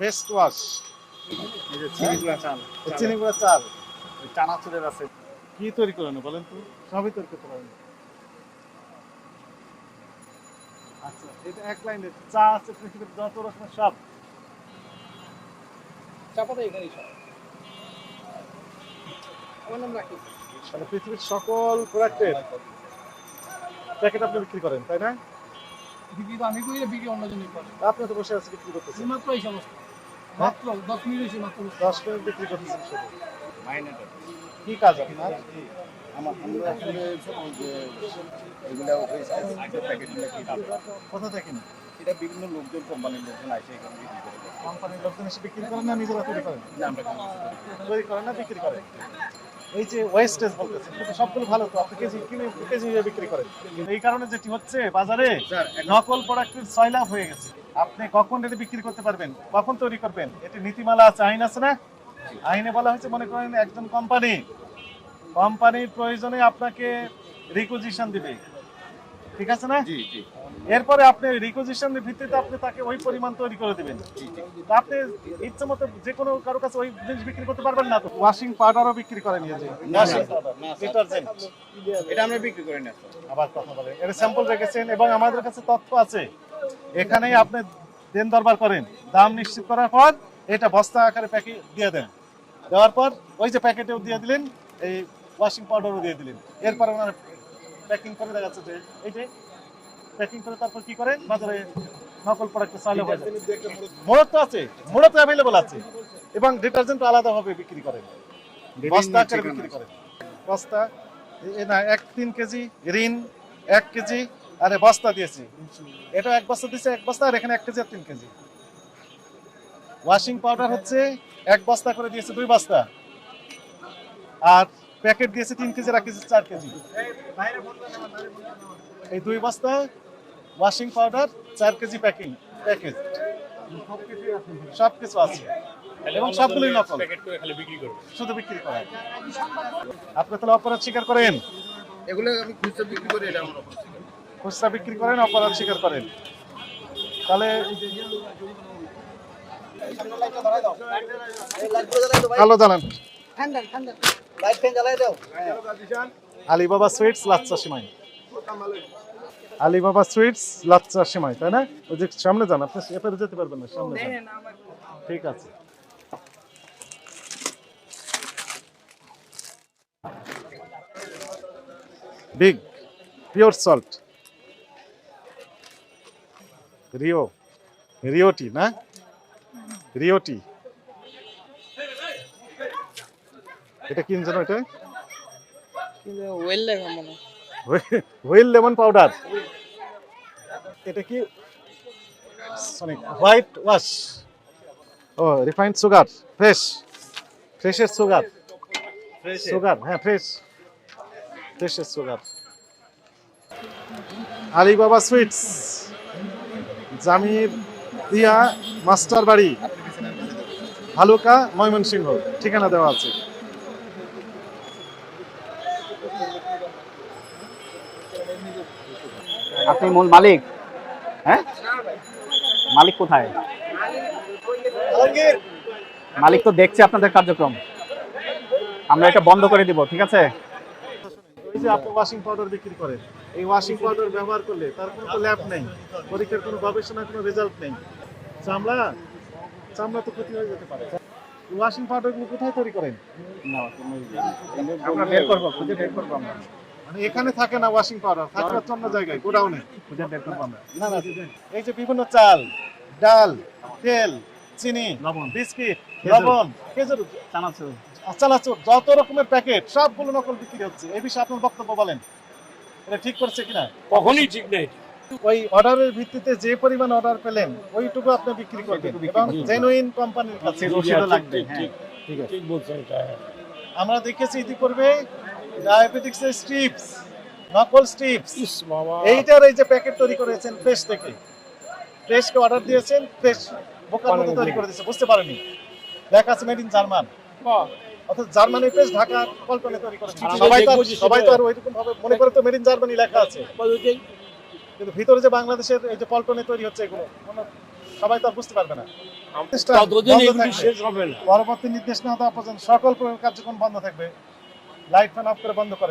Fest wash, এই যে চিনি গুঁড়া চাল, চিনি গুঁড়া চাল, চানাচুরের আছে। কি তৈরি করেন বলেন তো? সবই তৈরি করতে পারেন। আচ্ছা, এটা এক লাইনে চা আছে পৃথিবীর যত রকমের সব চা পাতা এখানেই সব। আমার নাম রাখি। মানে পৃথিবীর সকল প্রোডাক্টের প্যাকেট আপনি বিক্রি করেন, তাই না? বিক্রি তো আমি করি না, বিক্রি অন্য জনই করে। আপনি তো বসে আছে বিক্রি করতেছেন, মাত্র এই সমস্ত, মাত্র 10 মিনিট হয়েছে মাত্র। 10 মিনিট বিক্রি করতেছেন শুধু। মাইনেটা কি কাজ আপনার? আমরা আসলে ওই যে এগুলা প্যাকেটগুলো কি দাম, কোথা থেকে নেন? এটা বিভিন্ন লোকজন, কোম্পানির লোকজন আসে এখানে বিক্রি করে দেয়। কোম্পানির লোকজন এসে বিক্রি করেন না নিজেরা তৈরি করেন? না, আমরা তৈরি করেন না বিক্রি করেন? এই যে ওয়েস্টেজ বলতেছেন, কিন্তু সবগুলো ভালো তো, আপনি কেজি কিনে কেজি হিসেবে বিক্রি করেন। কিন্তু এই কারণে যেটি হচ্ছে বাজারে নকল প্রোডাক্টের সয়লাভ হয়ে গেছে। আপনি কখন এটা বিক্রি করতে পারবেন, কখন তৈরি করবেন, এটি নীতিমালা আছে, আইন আছে না? আইনে বলা হয়েছে, মনে করেন একজন কোম্পানির প্রয়োজনে আপনাকে রিকুইজিশন দিবে, ঠিক আছে না? জি জি এরপরে আপনি রিকুইজিশনের ভিত্তিতে আপনি তাকে ওই পরিমাণ তৈরি করে দিবেন। তা আপনি ইচ্ছে মতো যে কোনো কারো কাছে ওই জিনিস বিক্রি করতে পারবেন না তো। ওয়াশিং পাউডারও বিক্রি করেন, এই যে ওয়াশিং পাউডার, ডিটারজেন্ট, এটা আমরা বিক্রি করি না। আবার কথা বলেন, এটা স্যাম্পল রেখেছেন এবং আমাদের কাছে তথ্য আছে। এখানেই আপনি দেন দরবার করেন, দাম নিশ্চিত করার পর এটা বস্তা আকারে প্যাকেট দিয়ে দেন, দেওয়ার পর ওই যে প্যাকেটেও দিয়ে দিলেন, এই ওয়াশিং পাউডারও দিয়ে দিলেন। এরপর ওনারা প্যাকিং করে দেখা যাচ্ছে যে এই যে প্যাকিং করে তারপর কি করেন, বাজারে নকল প্রোডাক্ট চালু হয়ে যায়। মোড়ক তো আছে, মোড়ক তো অ্যাভেলেবল আছে, এবং ডিটারজেন্ট আলাদাভাবে বিক্রি করেন, বস্তা আকারে বিক্রি করেন। বস্তা না 1-3 কেজি ঋণ 1 কেজি, আরে বস্তা দিয়েছি, এটা 1 বস্তা দিয়েছে, 1 বস্তা, আর এখানে 1 কেজি আর 3 কেজি। ওয়াশিং পাউডার হচ্ছে 1 বস্তা করে দিয়েছে 2 বস্তা, আর প্যাকেট দিয়েছে 3 কেজি, 1 কেজি 4 কেজি। এই 2 বস্তা ওয়াশিং পাউডার, 4 কেজি প্যাকেজ, সবকিছু আছে এবং সবগুলোই নকল, প্যাকেট করে খালি বিক্রি করব, শুধু বিক্রি করেন। আপনি তাহলে অপরাধ স্বীকার করেন? এগুলো আমি খুচরা বিক্রি করি, এটা আমার অপরাধ। খুচরা বিক্রি করেন, অপরাধ স্বীকার করেন। তাহলে আলো জ্বালান। ঠান্ডা ঠান্ডা লাইট ফ্যান জ্বালাই দাও। আলিবাবা সুইটস লাচ্চা সিমাই, আলিবাবা সুইটস লাচ্চা সিমাই, তাই না? ওই যে সামনে যান, আপনি এপারে যেতে পারবেন না, সামনে যান। দেখেন আমার ঠিক আছে। বিগ পিওর সল্ট, রিওটি না, রিওটি, এটা কি জানো? এটা ওয়েল লেখা মনে হুইল লেমন পাউডার। এটা কি সরি হোয়াইট ওয়াশ, ও রিফাইন্ড সুগার, ফ্রেশের সুগার, হ্যাঁ ফ্রেশের সুগার। আলিবাবা সুইটস, জামির দিয়া মাস্টার বাড়ি, ভালুকা, ময়মনসিংহ, ঠিকানা দেওয়া আছে। আপনি মূল মালিক? হ্যাঁ, মালিক কোথায়? মালিক তো দেখছে আপনাদের কার্যক্রম, আমরা এটা বন্ধ করে দিব, ঠিক আছে? ওই যে আপনি ওয়াশিং পাউডার বিক্রি করেন, এই ওয়াশিং পাউডার ব্যবহার করলে তার কোনো তো ল্যাব নেই, পরীক্ষার কোনো গবেষণা, কোনো রেজাল্ট নেই, চামড়া তো ক্ষতি হয়ে যেতে পারে। ওয়াশিং পাউডারগুলো কোথায় তৈরি করেন? আমরা বের করবো, খুঁজে বের করবো আমরা। মানে এখানে থাকে না ওয়াশিং পাউডার, থাকে হচ্ছে অন্য জায়গায়, গোডাউনে। খুঁজে বের করবো আমরা। না এই যে বিভিন্ন চাল, ডাল, তেল, চিনি, লবণ, বিস্কিট, লবণ, খেজুর, চানাচুর, চানাচুর, যত রকমের প্যাকেট সবগুলো নকল বিক্রি হচ্ছে। এই বিষয়ে আপনার বক্তব্য বলেন, এটা ঠিক করছে কিনা? কখনোই ঠিক নেই। ওই অর্ডারের ভিত্তিতে যে পরিমাণ অর্ডার পেলেন ওইটুকু আপনি বিক্রি করবেন এবং জেনুইন কোম্পানির কাছে রসিদও লাগবে। হ্যাঁ, ঠিক আছে। ঠিক বলছেন এটা। আমরা দেখেছি ইতিপূর্বে ডায়াবেটিক্সের স্ট্রিপস, নকল স্ট্রিপস, এইটার এই যে প্যাকেট তৈরি করেছেন ফ্রেশ থেকে, ফ্রেশকে অর্ডার দিয়েছেন, ফ্রেশ বোকার মতো তৈরি করে দিয়েছে, বুঝতে পারেনি, লেখা আছে মেড ইন জার্মান, অর্থাৎ জার্মানি ফ্রেশ ঢাকার পল্টনে তৈরি করেছে। সবাই তো আর ওইরকম ভাবে মনে করে তো মেড ইন জার্মানি লেখা আছে, কিন্তু ভিতরে যে বাংলাদেশের এই যে পল্টনে তৈরি হচ্ছে, এগুলো কোনো সবাই তো আর বুঝতে পারবে না। ততদিন বন্ধ এগুলি থাকবে। শেষ হবে না। পরবর্তী নির্দেশ না দেওয়া পর্যন্ত সকল প্রকার কার্যক্রম বন্ধ থাকবে। লাইট ফ্যান অফ করে বন্ধ করে